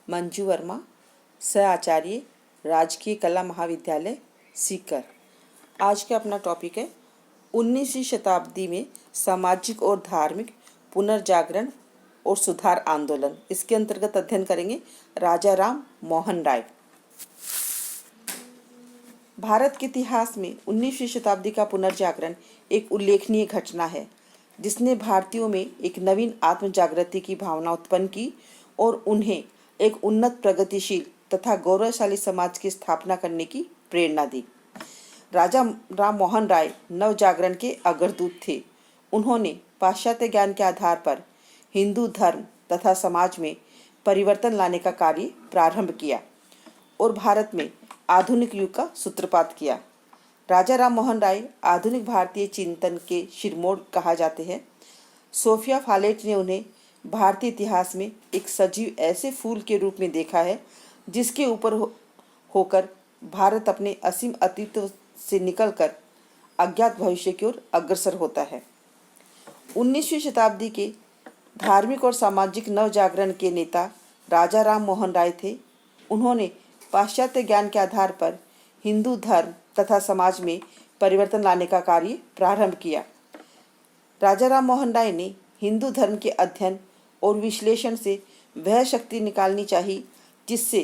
मंजू वर्मा, सह आचार्य, राजकीय कला महाविद्यालय, सीकर। आज का अपना टॉपिक है 19वीं शताब्दी में सामाजिक और धार्मिक पुनर्जागरण और सुधार आंदोलन। इसके अंतर्गत अध्ययन करेंगे राजा राम मोहन राय। भारत के इतिहास में 19वीं शताब्दी का पुनर्जागरण एक उल्लेखनीय घटना है, जिसने भारतीयों में एक नवीन आत्म जागृति की भावना उत्पन्न की और उन्हें एक उन्नत, प्रगतिशील तथा गौरवशाली समाज की स्थापना करने की प्रेरणा दी। राजा राम मोहन राय नव जागरण के अग्रदूत थे। उन्होंने पाश्चात्य ज्ञान के आधार पर हिंदू धर्म तथा समाज में परिवर्तन लाने का कार्य प्रारंभ किया और भारत में आधुनिक युग का सूत्रपात किया। राजा राम मोहन राय आधुनिक भारतीय चिंतन के शिरमोर कहा जाते हैं। सोफिया फालेट ने उन्हें भारतीय इतिहास में एक सजीव ऐसे फूल के रूप में देखा है, जिसके ऊपर होकर भारत अपने असीम अतीत से निकलकर अज्ञात भविष्य की ओर अग्रसर होता है। 19वीं शताब्दी के धार्मिक और सामाजिक नव जागरण के नेता राजा राम मोहन राय थे। उन्होंने पाश्चात्य ज्ञान के आधार पर हिंदू धर्म तथा समाज में परिवर्तन लाने का कार्य प्रारंभ किया। राजा राम मोहन राय ने हिंदू धर्म के अध्ययन और विश्लेषण से वह शक्ति निकालनी चाहिए जिससे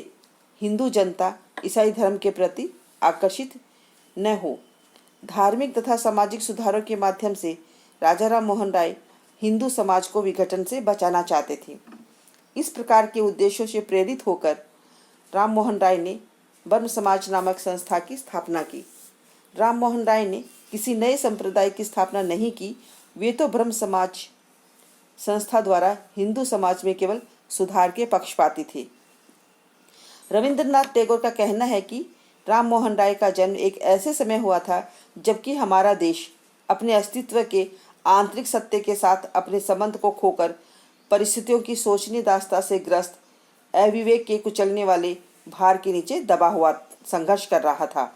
हिंदू जनता ईसाई धर्म के प्रति आकर्षित न हो। धार्मिक तथा सामाजिक सुधारों के माध्यम से राजा राम मोहन राय हिंदू समाज को विघटन से बचाना चाहते थे। इस प्रकार के उद्देश्यों से प्रेरित होकर राम मोहन राय ने ब्रह्म समाज नामक संस्था की स्थापना की। राम मोहन राय ने किसी नए संप्रदाय की स्थापना नहीं की। वे तो ब्रह्म समाज संस्था द्वारा हिंदू समाज में केवल सुधार के पक्षपाती थे। रविंद्रनाथ टैगोर का कहना है कि राम मोहन राय का जन्म एक ऐसे समय हुआ था जबकि हमारा देश अपने अस्तित्व के आंतरिक सत्य के साथ अपने संबंध को खोकर परिस्थितियों की शोचनीय दास्ता से ग्रस्त अविवेक के कुचलने वाले भार के नीचे दबा हुआ संघर्ष कर रहा था।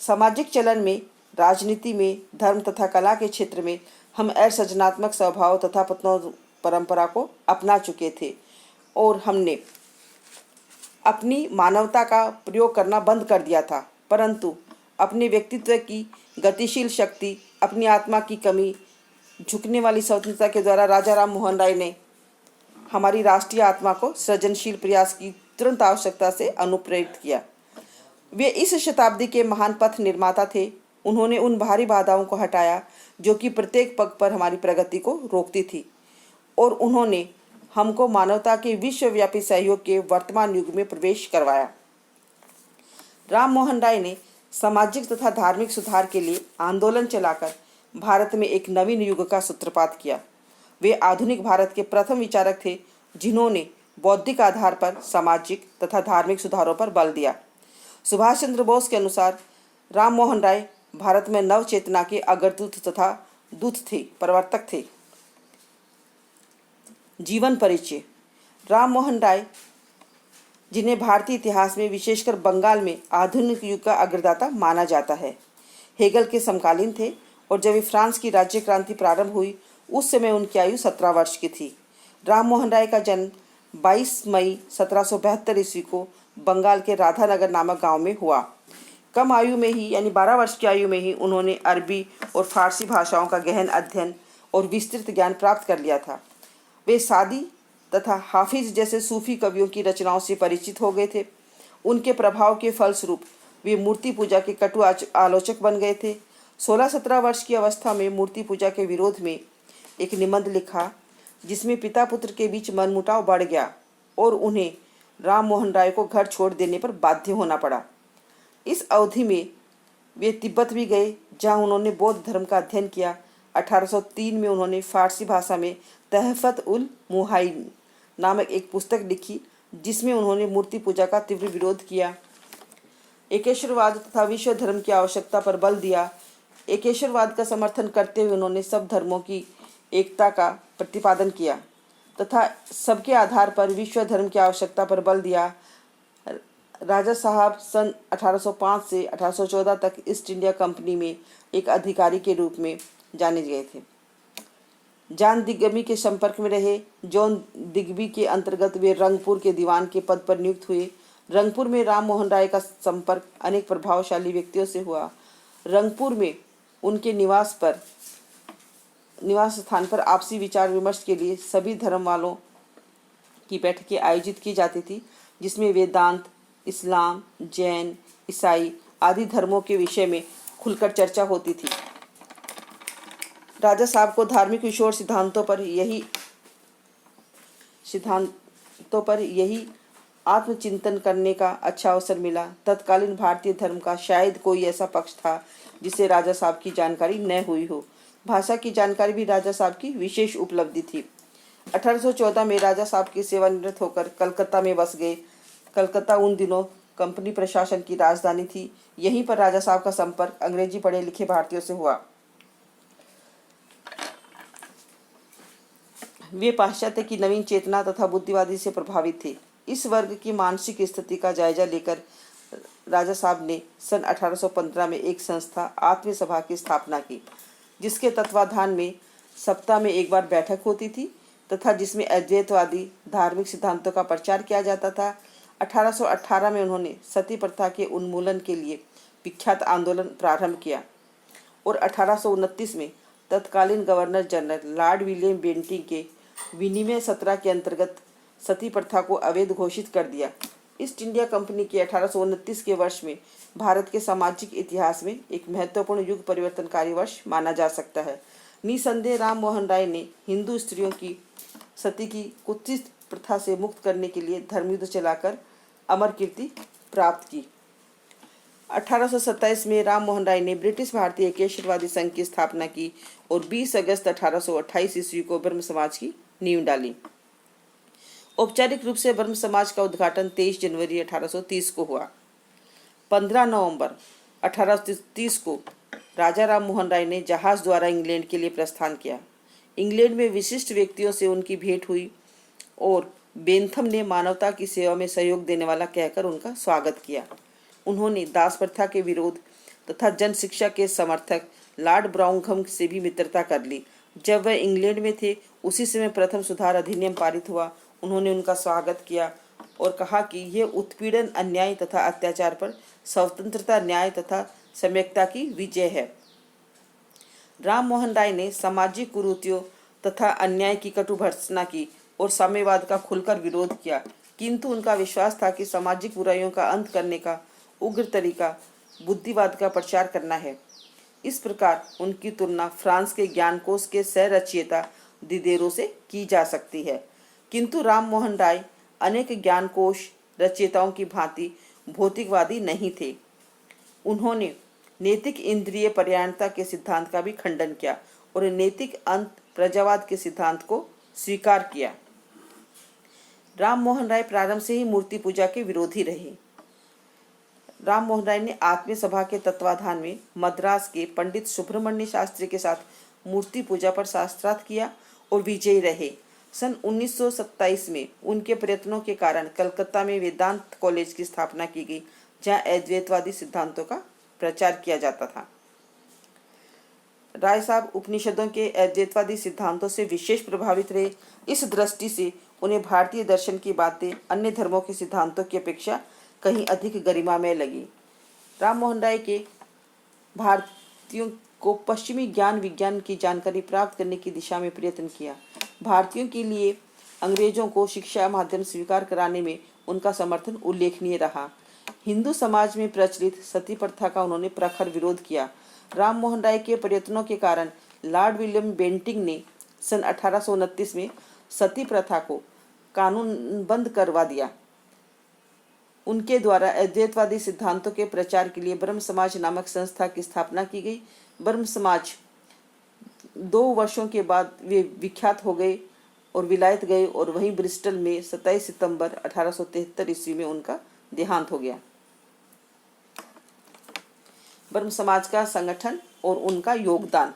सामाजिक चलन में, राजनीति में, धर्म तथा कला के क्षेत्र में हम सृजनात्मक स्वभाव तथा परंपरा को अपना चुके थे और हमने अपनी मानवता का प्रयोग करना बंद कर दिया था, परंतु अपने व्यक्तित्व की गतिशील शक्ति, अपनी आत्मा की कमी, झुकने वाली स्वतंत्रता के द्वारा राजा राम मोहन राय ने हमारी राष्ट्रीय आत्मा को सृजनशील प्रयास की तुरंत आवश्यकता से अनुप्रेरित किया। वे इस शताब्दी के महान पथ निर्माता थे। उन्होंने उन भारी बाधाओं को हटाया जो कि प्रत्येक पग पर हमारी प्रगति को रोकती थी और उन्होंने हमको मानवता के विश्वव्यापी सहयोग के वर्तमान युग में प्रवेश करवाया। राम मोहन राय ने सामाजिक तथा धार्मिक सुधार के लिए आंदोलन चलाकर भारत में एक नवीन युग का सूत्रपात किया। वे आधुनिक भारत के प्रथम विचारक थे जिन्होंने बौद्धिक आधार पर सामाजिक तथा धार्मिक सुधारों पर बल दिया। सुभाष चंद्र बोस के अनुसार राम मोहन राय भारत में नव चेतना के अग्रदूत तथा दूत थे, प्रवर्तक थे। जीवन परिचय। राम मोहन राय, जिन्हें भारतीय इतिहास में विशेषकर बंगाल में आधुनिक युग का अग्रदाता माना जाता है, हेगल के समकालीन थे और जब फ्रांस की राज्य क्रांति प्रारंभ हुई उस समय उनकी आयु 17 वर्ष की थी। राम मोहन राय का जन्म 22 मई 1772 ईस्वी को बंगाल के राधानगर नामक गांव में हुआ। कम आयु में ही यानी 12 वर्ष की आयु में ही उन्होंने अरबी और फारसी भाषाओं का गहन अध्ययन और विस्तृत ज्ञान प्राप्त कर लिया था। वे सादी तथा हाफिज जैसे सूफी कवियों की रचनाओं से परिचित हो गए थे। उनके प्रभाव के फलस्वरूप वे मूर्ति पूजा के कटु आलोचक बन गए थे। 16-17 वर्ष की अवस्था में मूर्ति पूजा के विरोध में एक निबंध लिखा, जिसमें पिता पुत्र के बीच मनमुटाव बढ़ गया और उन्हें राम मोहन राय को घर छोड़ देने पर बाध्य होना पड़ा। इस अवधि में वे तिब्बत भी गए, जहां उन्होंने बौद्ध धर्म का अध्ययन किया। 1803 में उन्होंने फारसी भाषा में तहफत उल मुहाइन नामक एक पुस्तक लिखी, जिसमें उन्होंने मूर्ति पूजा का तीव्र विरोध किया। एकेश्वरवाद तथा विश्व धर्म की आवश्यकता पर बल दिया। एकेश्वरवाद का समर्थन करते हुए उन्होंने सब धर्मों की एकता का प्रतिपादन किया तथा सबके आधार पर विश्व धर्म की आवश्यकता पर बल दिया। राजा साहब सन 1805 से 1814 तक ईस्ट इंडिया कंपनी में एक अधिकारी के रूप में जाने गए थे। जॉन दिग्बी के संपर्क में रहे। जॉन दिग्बी के अंतर्गत वे रंगपुर के दीवान के पद पर नियुक्त हुए। रंगपुर में राम मोहन राय का संपर्क अनेक प्रभावशाली व्यक्तियों से हुआ। रंगपुर में उनके निवास स्थान पर आपसी विचार विमर्श के लिए सभी धर्म वालों की बैठकें आयोजित की जाती थी, जिसमें वेदांत, इस्लाम, जैन, ईसाई आदि धर्मों के विषय में खुलकर चर्चा होती थी। राजा साहब को धार्मिक विषयों और सिद्धांतों पर यही आत्मचिंतन करने का अच्छा अवसर मिला। तत्कालीन भारतीय धर्म का शायद कोई ऐसा पक्ष था जिसे राजा साहब की जानकारी न हुई हो। भाषा की जानकारी भी राजा साहब की विशेष उपलब्धि थी। 1814 में राजा साहब की सेवानिवृत्त होकर कलकत्ता में बस गए। कलकत्ता उन दिनों कंपनी प्रशासन की राजधानी थी। यहीं पर राजा साहब का संपर्क अंग्रेजी पढ़े लिखे भारतीयों से हुआ। वे पाश्चात्य की नवीन चेतना तथा बुद्धिवादी से प्रभावित थे। इस वर्ग की मानसिक स्थिति का जायजा लेकर राजा साहब ने सन 1815 में एक संस्था आत्मीय सभा की स्थापना की, जिसके तत्वाधान में सप्ताह में एक बार बैठक होती थी तथा जिसमें अद्वैतवादी धार्मिक सिद्धांतों का प्रचार किया जाता था। 1818 में उन्होंने सती प्रथा के उन्मूलन के लिए विख्यात आंदोलन प्रारंभ किया और 1829 में तत्कालीन governor general Lord William Bentinck के विनिमय सत्रा के अंतर्गत सती प्रथा को अवैध घोषित कर दिया। ईस्ट इंडिया कंपनी के 1829 के वर्ष में भारत के सामाजिक इतिहास में एक महत्वपूर्ण युग परिवर्तनकारी वर्ष माना जा सकता है। निसंदेह राम मोहन राय ने हिंदू स्त्रियों की सती की कुत्सित प्रथा से मुक्त करने के लिए धर्मयुद्ध चलाकर अमर कीर्ति प्राप्त की। 1827 में राम मोहन राय ने ब्रिटिश भारतीय केशरवादी संघ की स्थापना की और 20 अगस्त 1828 ईस्वी को ब्रह्म समाज की नींव डाली। औपचारिक रूप से ब्रह्म समाज का उद्घाटन 23 जनवरी 1830 को हुआ। 15 नवंबर 1830 को राजा राम मोहन राय ने जहाज द्वारा इंग्लैंड के लिए प्रस्थान किया। इंग्लैंड में विशिष्ट व्यक्तियों से उनकी भेंट हुई और बेंथम ने मानवता की सेवा में सहयोग देने वाला कहकर उनका स्वागत किया। उन्होंने दास प्रथा के विरोध तथा जन शिक्षा के समर्थक लॉर्ड ब्राउनघम से भी मित्रता कर ली। जब वह इंग्लैंड में थे उसी समय प्रथम सुधार अधिनियम पारित हुआ। उन्होंने उनका स्वागत किया और कहा कि यह उत्पीड़न, अन्याय तथा अत्याचार पर स्वतंत्रता, न्याय तथा सम्यकता की विजय है। राम मोहन राय ने सामाजिक कुरीतियों तथा अन्याय की कटु भर्त्सना की और साम्यवाद का खुलकर विरोध किया, किंतु उनका विश्वास था कि सामाजिक बुराइयों का अंत करने का उग्र तरीका बुद्धिवाद का प्रचार करना है। इस प्रकार उनकी तुलना फ्रांस के ज्ञानकोश के सह रचयिता दिदेरो से की जा सकती है, किंतु राम मोहन राय अनेक ज्ञानकोश रचयिताओं की भांति भौतिकवादी नहीं थे। उन्होंने नैतिक इंद्रिय परायणता के सिद्धांत का भी खंडन किया और नैतिक अंत प्रजावाद के सिद्धांत को स्वीकार किया। राम मोहन राय प्रारंभ से ही मूर्ति पूजा के विरोधी रहे। राम मोहन राय ने आत्मीय सभा के तत्वाधान में मद्रास के पंडित सुब्रमण्य शास्त्री के साथ मूर्ति पूजा पर शास्त्रार्थ किया और विजयी रहे। सन 1927 में उनके प्रयत्नों के कारण कलकत्ता में वेदांत कॉलेज की स्थापना की गई, जहां अद्वैतवादी सिद्धांतों का प्रचार किया जाता था। राय साहब उपनिषदों के अद्वैतवादी सिद्धांतों से विशेष प्रभावित रहे। इस दृष्टि से उन्हें भारतीय दर्शन की बातें अन्य धर्मों के सिद्धांतों की अपेक्षा कहीं अधिक गरिमामय लगी। राम मोहन राय के भारतीयों को पश्चिमी ज्ञान विज्ञान की जानकारी प्राप्त करने की दिशा में प्रयत्न किया। भारतीयों के लिए अंग्रेजों को शिक्षा माध्यम स्वीकार कराने में उनका समर्थन उल्लेखनीय रहा। हिंदू समाज में प्रचलित सती प्रथा का उन्होंने प्रखर विरोध किया। राम मोहन राय के प्रयत्नों के कारण लॉर्ड विलियम बेंटिंग ने सन 1829 में सती प्रथा को कानूनबद्ध करवा दिया। उनके द्वारा अद्वैतवादी सिद्धांतों के प्रचार के लिए ब्रह्म समाज नामक संस्था की स्थापना की गई। ब्रह्म समाज 2 वर्षों के बाद वे विख्यात हो गए और विलायत गए और वहीं ब्रिस्टल में 27 सितंबर 1873 ईस्वी में उनका देहांत हो गया। ब्रह्म समाज का संगठन और उनका योगदान।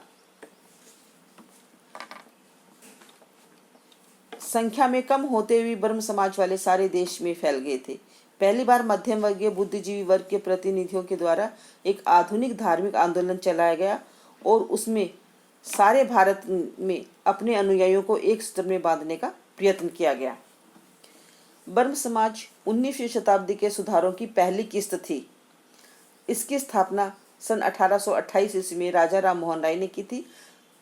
संख्या में कम होते हुए ब्रह्म समाज वाले सारे देश में फैल गए थे। पहली बार मध्यम वर्गीय बुद्धिजीवी वर्ग के प्रतिनिधियों के द्वारा एक आधुनिक धार्मिक आंदोलन चलाया गया और उसमें सारे भारत में अपने अनुयायियों को एक सूत्र में बांधने का प्रयत्न किया गया। ब्रह्म समाज 19वीं शताब्दी के सुधारों की पहली किस्त थी। इसकी स्थापना सन 1828 ईस्वी में राजा राम मोहन राय ने की थी,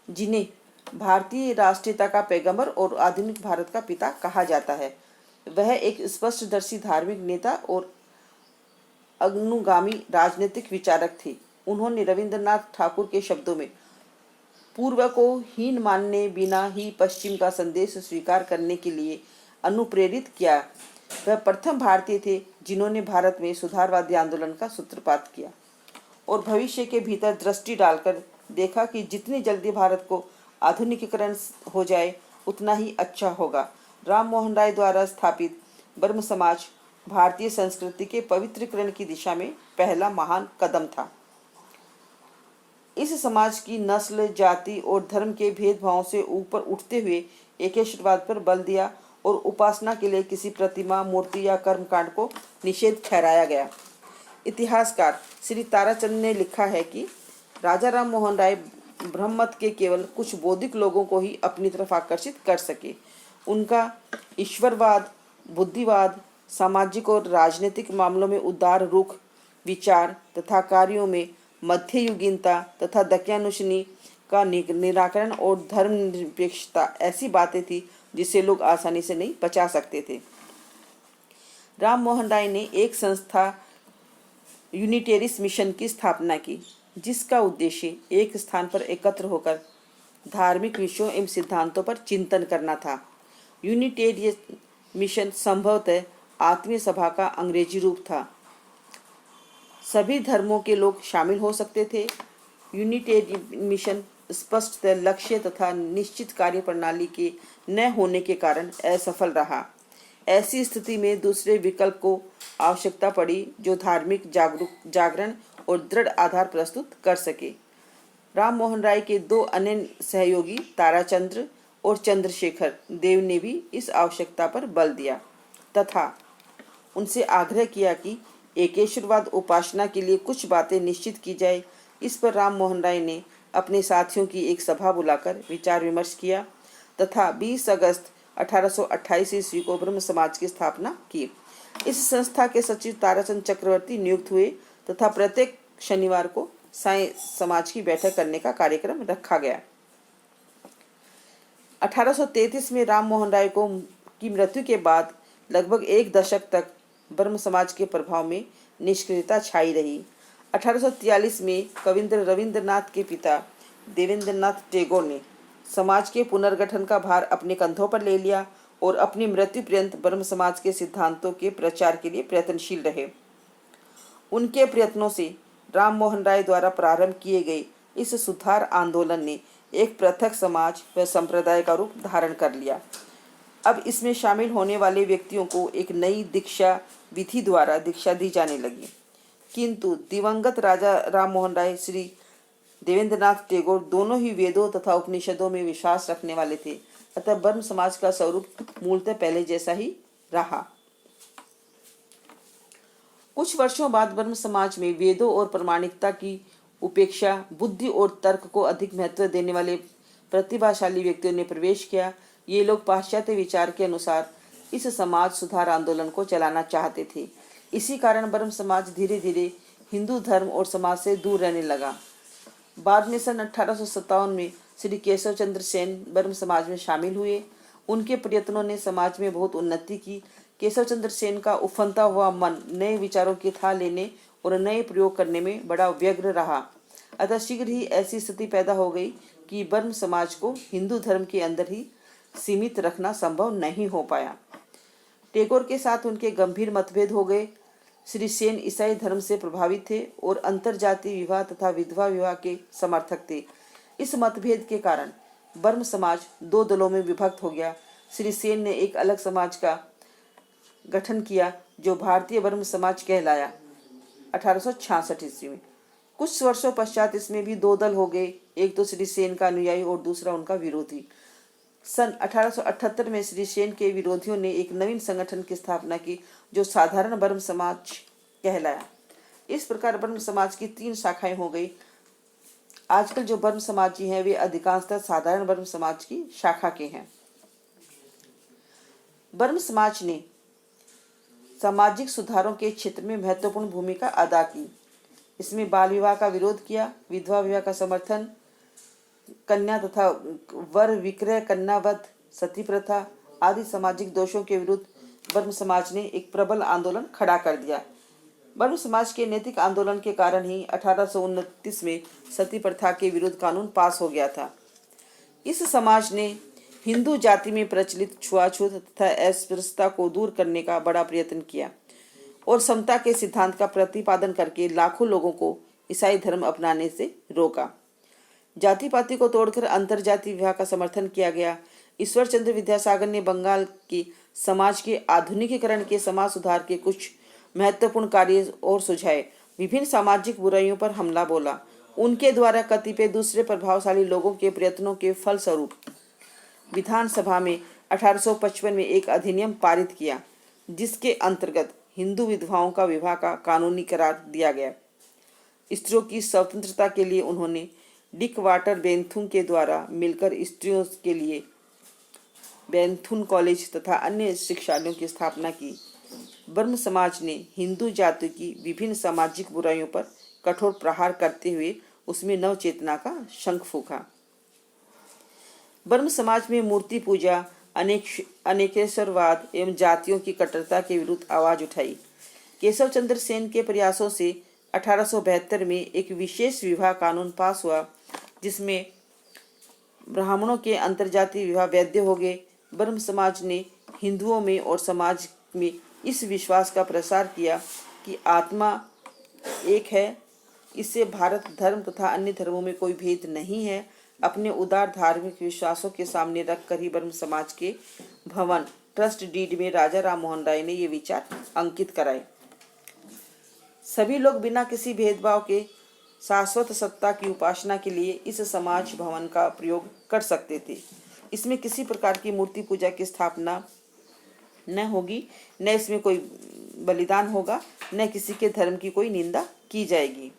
जिन्हें भारतीय राष्ट्रीयता का पैगंबर और आधुनिक भारत का पिता कहा जाता है। वह एक स्पष्टदर्शी धार्मिक नेता और अनुगामी राजनीतिक विचारक थे। उन्होंने रविंद्रनाथ ठाकुर के शब्दों में पूर्व को हीन मानने बिना ही पश्चिम का संदेश स्वीकार करने के लिए अनुप्रेरित किया। वह प्रथम भारतीय थे जिन्होंने भारत में सुधारवादी आंदोलन का सूत्रपात किया और भविष्य के भीतर दृष्टि डालकर देखा कि जितनी जल्दी भारत को आधुनिकीकरण हो जाए उतना ही अच्छा होगा। राम मोहन राय द्वारा स्थापित ब्रह्म समाज भारतीय संस्कृति के पवित्रीकरण की दिशा में पहला महान कदम था। इस समाज की नस्ल, जाति और धर्म के भेदभावों से ऊपर उठते हुए एकेश्वरवाद पर बल दिया और उपासना के लिए किसी प्रतिमा, मूर्ति या कर्मकांड को निषेध ठहराया गया। इतिहासकार श्री ताराचंद ने लिखा है कि राजा राम मोहन राय ब्रह्ममत के केवल कुछ बौद्धिक लोगों को ही अपनी तरफ आकर्षित कर सके। उनका ईश्वरवाद, बुद्धिवाद, सामाजिक और राजनीतिक मामलों में उदार रुख, विचार तथा कार्यों में मध्ययुगीनता तथा दक्यानुशनी का निराकरण और धर्मनिरपेक्षता ऐसी बातें थी जिसे लोग आसानी से नहीं पचा सकते थे। राम मोहन राय ने एक संस्था यूनिटेरिस मिशन की स्थापना की, जिसका उद्देश्य एक स्थान पर एकत्र होकर धार्मिक विषयों एवं सिद्धांतों पर चिंतन करना था। यूनिटेरियस मिशन संभवतः आत्मीय सभा का अंग्रेजी रूप था। सभी धर्मों के लोग शामिल हो सकते थे। यूनिटेरियस मिशन स्पष्ट लक्ष्य तथा निश्चित कार्य प्रणाली के न होने के कारण असफल रहा। ऐसी स्थिति में दूसरे विकल्प को आवश्यकता पड़ी जो धार्मिक जागरण और दृढ़ आधार प्रस्तुत कर सके। राम मोहन राय के दो अन्य सहयोगी ताराचंद्र और चंद्रशेखर देव ने भी इस आवश्यकता पर बल दिया तथा उनसे आग्रह किया कि एकेश्वरवाद उपासना के लिए कुछ बातें निश्चित की जाए। इस पर राम मोहन राय ने अपने साथियों की एक सभा बुलाकर विचार विमर्श किया तथा 20 अगस्त 1828 ईस्वी को ब्रह्म समाज की स्थापना की। इस संस्था के सचिव ताराचंद चक्रवर्ती नियुक्त हुए तथा प्रत्येक शनिवार को साई समाज की बैठक करने का कार्यक्रम रखा गया। 1833 में राम मोहन राय की मृत्यु के बाद लगभग एक दशक तक ब्रह्म समाज के प्रभाव में निष्क्रियता छाई रही। 1843 में कविंद्र रविंद्रनाथ के पिता देवेंद्रनाथ टैगोर ने समाज के पुनर्गठन का भार अपने कंधों पर ले लिया और अपनी मृत्यु पर्यंत ब्रह्म समाज के सिद्धांतों के प्रचार के लिए प्रयत्नशील रहे। उनके प्रयत्नों से राम मोहन राय द्वारा प्रारंभ किए गए इस सुधार आंदोलन ने एक पृथक समाज व संप्रदाय का रूप धारण कर लिया। अब इसमें शामिल होने वाले व्यक्तियों को एक नई दीक्षा विधि द्वारा दीक्षा दी जाने लगी, किंतु दिवंगत राजा राम मोहन राय श्री देवेंद्रनाथ टैगोर दोनों ही वेदों तथा उपनिषदों में विश्वास रखने वाले थे। अतः ब्रह्म समाज का स्वरूप मूलतः पहले जैसा ही रहा। कुछ वर्षों बाद ब्रह्म समाज में वेदों और प्रामाणिकता की उपेक्षा, बुद्धि और तर्क को अधिक महत्व देने वाले प्रतिभाशाली व्यक्तियों ने प्रवेश किया। ये लोग पाश्चात्य विचार के अनुसार इस समाज सुधार आंदोलन को चलाना चाहते थे। इसी कारण ब्रह्म समाज धीरे धीरे हिंदू धर्म और समाज से दूर रहने लगा। बाद में सन 1857 में श्री केशव चंद्र सेन ब्रह्म समाज में शामिल हुए। उनके प्रयत्नों ने समाज में बहुत उन्नति की। केशव चंद्र सेन का उफनता हुआ मन नए विचारों की थाह लेने और नए प्रयोग करने में बड़ा व्यग्र रहा। अतः शीघ्र ही ऐसी स्थिति पैदा हो गई कि ब्रह्म समाज को हिंदू धर्म के अंदर ही सीमित रखना संभव नहीं हो पाया। टैगोर के साथ उनके गंभीर मतभेद हो गए। श्री सेन ईसाई धर्म से प्रभावित थे और अंतरजातीय विवाह तथा विधवा विवाह के समर्थक थे। इस मतभेद के कारण ब्रह्म समाज दो दलों में विभक्त हो गया। श्री सेन ने एक अलग समाज का गठन किया जो भारतीय ब्रह्म समाज कहलाया 1866 ईस्वी में। कुछ वर्षों पश्चात इसमें भी दो दल हो गए, एक तो श्री सेन का अनुयायी और दूसरा उनका विरोधी। सन 1878 में श्री सेन के विरोधियों ने एक नवीन संगठन की स्थापना की जो साधारण ब्रह्म समाज कहलाया। इस प्रकार ब्रह्म समाज की 3 शाखाएं हो गई। आजकल जो ब्रह्म समाजी हैं वे अधिकांशतः साधारण ब्रह्म समाज की शाखा के हैं। ब्रह्म समाज ने सामाजिक सुधारों के क्षेत्र में महत्वपूर्ण भूमिका अदा की। इसमें बाल विवाह का विरोध किया, विधवा विवाह का समर्थन, कन्या तथा वर विक्रय, कन्यावध, सती प्रथा आदि सामाजिक दोषों के विरुद्ध ब्रह्म समाज ने एक प्रबल आंदोलन खड़ा कर दिया। ब्रह्म समाज के नैतिक आंदोलन के कारण ही 1829 में सती प्रथा के विरुद्ध कानून पास हो गया था। इस समाज ने हिंदू जाति में प्रचलित छुआछूत तथा अस्पृश्यता को दूर करने का बड़ा प्रयत्न किया और समता के सिद्धांत का प्रतिपादन करके लाखों लोगों को ईसाई धर्म अपनाने से रोका। जाति पाति को तोड़कर अंतरजातीय विवाह का समर्थन किया गया। ईश्वर चंद्र विद्यासागर ने बंगाल की समाज के आधुनिकीकरण के समाज सुधार के कुछ महत्वपूर्ण कार्य और सुझाए। विभिन्न सामाजिक बुराइयों पर हमला बोला। उनके द्वारा कतिपय दूसरे प्रभावशाली लोगों के प्रयत्नों के फलस्वरूप विधानसभा में 1855 में एक अधिनियम पारित किया, जिसके अंतर्गत हिंदू विधवाओं का विवाह का कानूनी करार दिया गया। स्त्रियों की स्वतंत्रता के लिए उन्होंने डिक वाटर बेंथुन के द्वारा मिलकर स्त्रियों के लिए बेंथुन कॉलेज तथा अन्य शिक्षालयों की स्थापना की। ब्रह्म समाज ने हिंदू जाति की विभिन्न सामाजिक बुराइयों पर कठोर प्रहार करते हुए उसमें नव चेतना का शंख फूंका। ब्रह्म समाज में मूर्ति पूजा, अनेकेश्वरवाद एवं जातियों की कट्टरता के विरुद्ध आवाज उठाई। केशव चंद्र सेन के प्रयासों से 1872 में एक विशेष विवाह कानून पास हुआ, जिसमें ब्राह्मणों के अंतरजातीय विवाह वैध हो गए। ब्रह्म समाज ने हिंदुओं में और समाज में इस विश्वास का प्रसार किया कि आत्मा एक है। इससे भारत धर्म तथा अन्य धर्मों में कोई भेद नहीं है। अपने उदार धार्मिक विश्वासों के सामने रखकर ही ब्रह्म समाज के भवन ट्रस्ट डीड में राजा राम मोहन राय ने ये विचार अंकित कराए। सभी लोग बिना किसी भेदभाव के शाश्वत सत्ता की उपासना के लिए इस समाज भवन का प्रयोग कर सकते थे। इसमें किसी प्रकार की मूर्ति पूजा की स्थापना न होगी, न इसमें कोई बलिदान होगा, न किसी के धर्म की कोई निंदा की जाएगी।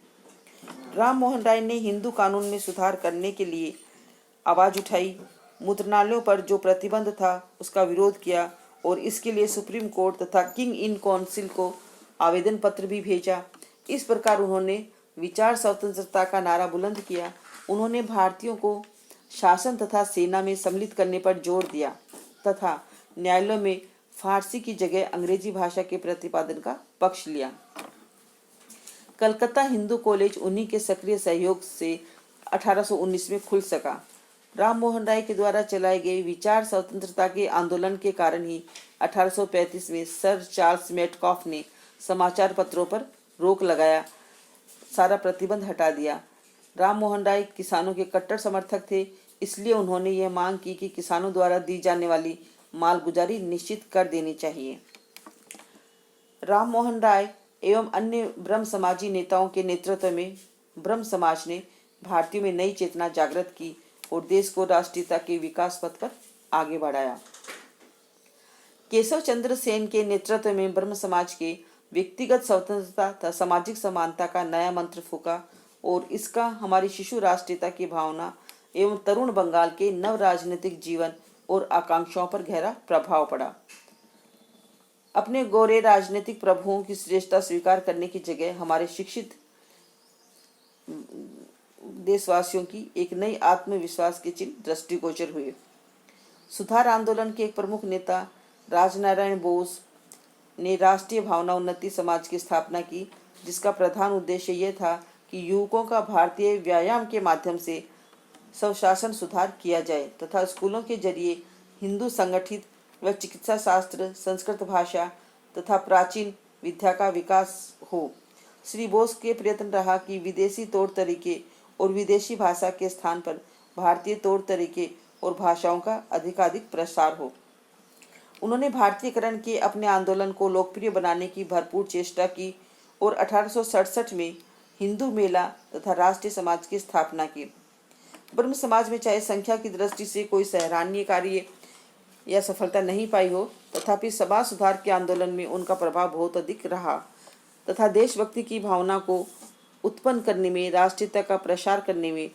राम मोहन राय ने हिंदू कानून में सुधार करने के लिए आवाज उठाई। मुद्रणालयों पर जो प्रतिबंध था उसका विरोध किया और इसके लिए सुप्रीम कोर्ट तथा किंग इन काउंसिल को आवेदन पत्र भी भेजा। इस प्रकार उन्होंने विचार स्वतंत्रता का नारा बुलंद किया। उन्होंने भारतीयों को शासन तथा सेना में सम्मिलित करने पर जोर दिया तथा न्यायालयों में फारसी की जगह अंग्रेजी भाषा के प्रतिपादन का पक्ष लिया। कलकत्ता हिंदू कॉलेज उन्हीं के सक्रिय सहयोग से 1819 में खुल सका। राम मोहन राय के द्वारा चलाए गए विचार स्वतंत्रता के आंदोलन के कारण ही 1835 में सर चार्ल्स मेटकॉफ ने समाचार पत्रों पर रोक लगाया, सारा प्रतिबंध हटा दिया। राम मोहन राय किसानों के कट्टर समर्थक थे, इसलिए उन्होंने यह मांग की कि किसानों द्वारा दी जाने वाली मालगुजारी निश्चित कर देनी चाहिए। राम मोहन राय एवं अन्य ब्रह्म समाजी नेताओं के नेतृत्व में ब्रह्म समाज ने भारतीयों में नई चेतना जागृत की और देश को राष्ट्रीयता के विकास पथ पर आगे बढ़ाया। केशव चंद्र सेन के नेतृत्व में ब्रह्म समाज के व्यक्तिगत स्वतंत्रता तथा सामाजिक समानता का नया मंत्र फूका और इसका हमारी शिशु राष्ट्रीयता की भावना एवं तरुण बंगाल के नव राजनीतिक जीवन और आकांक्षाओं पर गहरा प्रभाव पड़ा। अपने गोरे राजनीतिक प्रभुओं की श्रेष्ठता स्वीकार करने की जगह हमारे शिक्षित देशवासियों की एक नई आत्मविश्वास के चिन्ह दृष्टिगोचर हुए। सुधार आंदोलन के एक प्रमुख नेता राजनारायण बोस ने राष्ट्रीय भावना उन्नति समाज की स्थापना की, जिसका प्रधान उद्देश्य यह था कि युवकों का भारतीय व्यायाम के माध्यम से स्वशासन सुधार किया जाए तथा स्कूलों के जरिए हिंदू संगठित व चिकित्सा शास्त्र, संस्कृत भाषा तथा प्राचीन विद्या का विकास हो। श्री बोस के प्रयत्न रहा कि विदेशी तौर तरीके और विदेशी भाषा के स्थान पर भारतीय तौर तरीके और भाषाओं का अधिकाधिक प्रसार हो। उन्होंने भारतीयकरण के अपने आंदोलन को लोकप्रिय बनाने की भरपूर चेष्टा की और 1867 में हिंदू मेला तथा राष्ट्रीय समाज की स्थापना की। ब्रह्म समाज में चाहे संख्या की दृष्टि से कोई सराहनीय कार्य या सफलता नहीं पाई हो, तथापि समाज सुधार के आंदोलन में उनका प्रभाव बहुत अधिक रहा तथा देशभक्ति की भावना को उत्पन्न करने में, राष्ट्रीयता का प्रसार करने में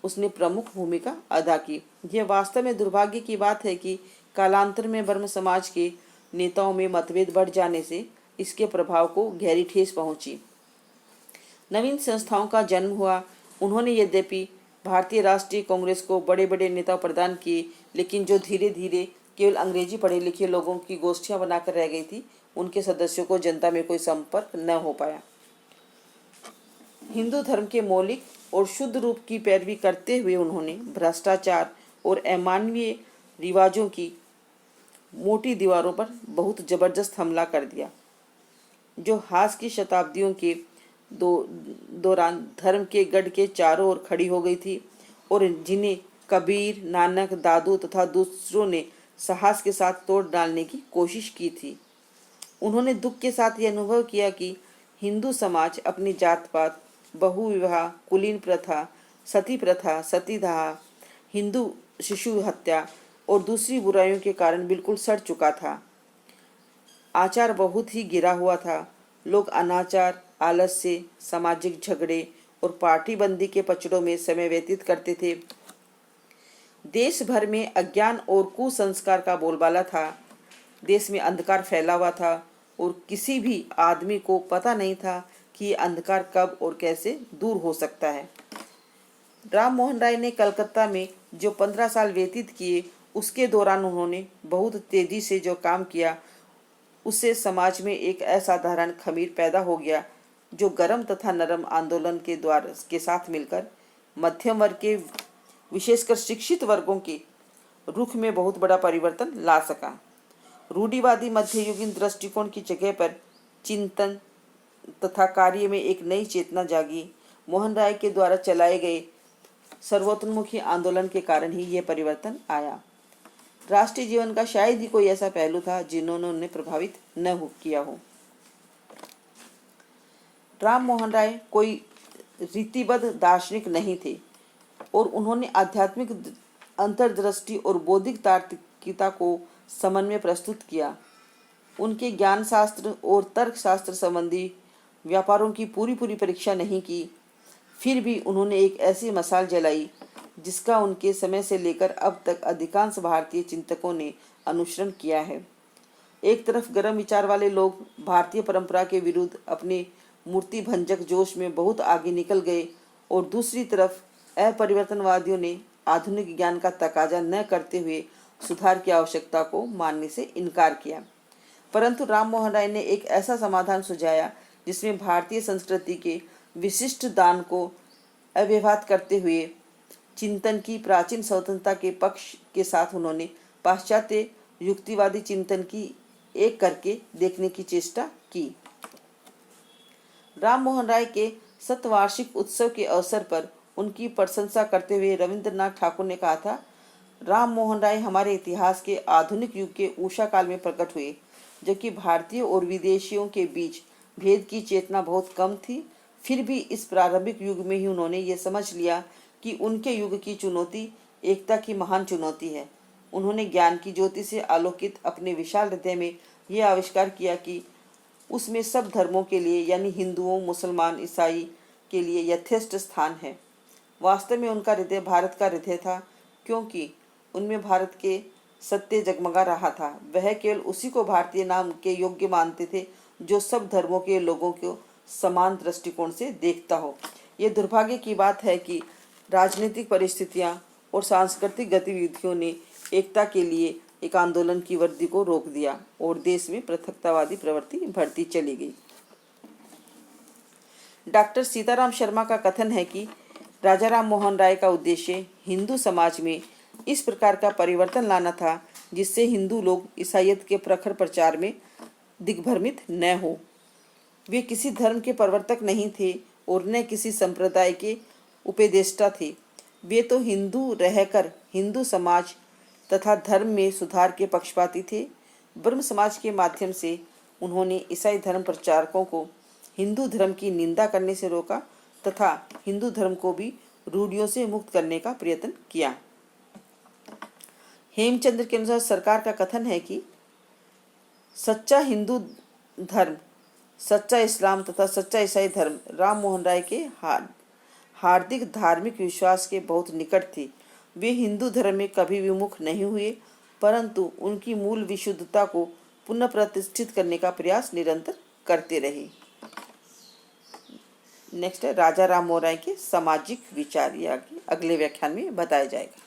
उसने प्रमुख भूमिका अदा की। यह वास्तव में दुर्भाग्य की बात है कि कालांतर में ब्रह्म समाज के नेताओं में मतभेद बढ़ जाने से इसके प्रभाव को गहरी ठेस पहुंची। नवीन संस्थाओं का जन्म हुआ। उन्होंने यद्यपि भारतीय राष्ट्रीय कांग्रेस को बड़े बड़े नेता प्रदान किए, लेकिन जो धीरे धीरे केवल अंग्रेजी पढ़े लिखे लोगों की गोष्ठियां बनाकर रह गई थी, उनके सदस्यों को जनता में कोई संपर्क न हो पाया। हिंदू धर्म के मौलिक और शुद्ध रूप की पैरवी करते हुए उन्होंने भ्रष्टाचार और अमानवीय रिवाजों की मोटी दीवारों पर बहुत जबरदस्त हमला कर दिया, जो हास की शताब्दियों के दौरान धर्म के गढ़ के चारों ओर खड़ी हो गई थी और जिन्हें कबीर, नानक, दादू तथा दूसरों ने साहस के साथ तोड़ डालने की कोशिश की थी। उन्होंने दुख के साथ यह अनुभव किया कि हिंदू समाज अपनी जात पात, बहुविवाह, कुलीन प्रथा, सती प्रथा, सतीदाह, हिंदू शिशु हत्या और दूसरी बुराइयों के कारण बिल्कुल सड़ चुका था। आचार बहुत ही गिरा हुआ था। लोग अनाचार, आलस्य, सामाजिक झगड़े और पार्टीबंदी के पचड़ों में समय व्यतीत करते थे। देश भर में अज्ञान और कुसंस्कार का बोलबाला था। देश में अंधकार फैला हुआ था और किसी भी आदमी को पता नहीं था कि ये अंधकार कब और कैसे दूर हो सकता है। राम मोहन राय ने कलकत्ता में जो 15 साल व्यतीत किए, उसके दौरान उन्होंने बहुत तेजी से जो काम किया, उससे समाज में एक असाधारण खमीर पैदा हो गया, जो गर्म तथा नरम आंदोलन के द्वार के साथ मिलकर मध्यम वर्ग के, विशेषकर शिक्षित वर्गों के रुख में बहुत बड़ा परिवर्तन ला सका। रूढ़िवादी मध्ययुगीन दृष्टिकोण की जगह पर चिंतन तथा कार्य में एक नई चेतना जागी। मोहन राय के द्वारा चलाए गए सर्वोत्तमुखी आंदोलन के कारण ही यह परिवर्तन आया। राष्ट्रीय जीवन का शायद ही कोई ऐसा पहलू था जिन्होंने उन्हें प्रभावित न किया हो। राम मोहन राय कोई रीतिबद्ध दार्शनिक नहीं थे और उन्होंने आध्यात्मिक अंतर्दृष्टि और बौद्धिक तार्किकता को समन्वय प्रस्तुत किया। उनके ज्ञान शास्त्र और तर्क शास्त्र संबंधी व्यापारों की पूरी परीक्षा नहीं की, फिर भी उन्होंने एक ऐसी मशाल जलाई जिसका उनके समय से लेकर अब तक अधिकांश भारतीय चिंतकों ने अनुसरण किया है। एक तरफ गर्म विचार वाले लोग भारतीय परंपरा के विरुद्ध अपने मूर्ति भंजक जोश में बहुत आगे निकल गए और दूसरी तरफ अपरिवर्तनवादियों ने आधुनिक ज्ञान का तकाजा न करते हुए सुधार की आवश्यकता को मानने से इनकार किया। परंतु राम मोहन राय ने एक ऐसा समाधान सुझाया जिसमें भारतीय संस्कृति के विशिष्ट दान को अव्यवहार करते हुए चिंतन की प्राचीन स्वतंत्रता के पक्ष के साथ उन्होंने पाश्चात्य युक्तिवादी चिंतन की एक करके देखने की चेष्टा की। राम मोहन राय के शतवार्षिक उत्सव के अवसर पर उनकी प्रशंसा करते हुए रविंद्रनाथ ठाकुर ने कहा था, राम मोहन राय हमारे इतिहास के आधुनिक युग के उषा काल में प्रकट हुए, जबकि भारतीय और विदेशियों के बीच भेद की चेतना बहुत कम थी। फिर भी इस प्रारंभिक युग में ही उन्होंने ये समझ लिया कि उनके युग की चुनौती एकता की महान चुनौती है। उन्होंने ज्ञान की ज्योति से आलोकित अपने विशाल हृदय में यह आविष्कार किया कि उसमें सब धर्मों के लिए, यानी हिंदुओं, मुसलमान, ईसाई के लिए यथेष्ट स्थान है। वास्तव में उनका हृदय भारत का हृदय था, क्योंकि उनमें भारत के सत्य जगमगा रहा था। वह केवल उसी को भारतीय नाम के योग्य मानते थे जो सब धर्मों के लोगों को समान दृष्टिकोण से देखता हो। ये दुर्भाग्य की बात है कि राजनीतिक परिस्थितियां और सांस्कृतिक गतिविधियों ने एकता के लिए एक आंदोलन की वृद्धि को रोक दिया और देश में पृथकतावादी प्रवृत्ति बढ़ती चली गई। डॉक्टर सीताराम शर्मा का कथन है कि राजा राम मोहन राय का उद्देश्य हिंदू समाज में इस प्रकार का परिवर्तन लाना था जिससे हिंदू लोग ईसाईयत के प्रखर प्रचार में दिग्भ्रमित न हो। वे किसी धर्म के प्रवर्तक नहीं थे और न किसी संप्रदाय के उपदेष्टा थे। वे तो हिंदू रहकर हिंदू समाज तथा धर्म में सुधार के पक्षपाती थे। ब्रह्म समाज के माध्यम से उन्होंने ईसाई धर्म प्रचारकों को हिंदू धर्म की निंदा करने से रोका तथा हिंदू धर्म को भी रूढ़ियों से मुक्त करने का प्रयत्न किया। हेमचंद्र के अनुसार सरकार का कथन है कि सच्चा हिंदू धर्म सच्चा इस्लाम तथा सच्चा ईसाई धर्म राम मोहन राय के हार्दिक धार्मिक विश्वास के बहुत निकट थे। वे हिंदू धर्म में कभी विमुख नहीं हुए, परंतु उनकी मूल विशुद्धता को पुनः प्रतिष्ठित करने का प्रयास निरंतर करते रहे। नेक्स्ट है राजा राम मोहन राय के सामाजिक विचार, ये अगले व्याख्यान में बताया जाएगा।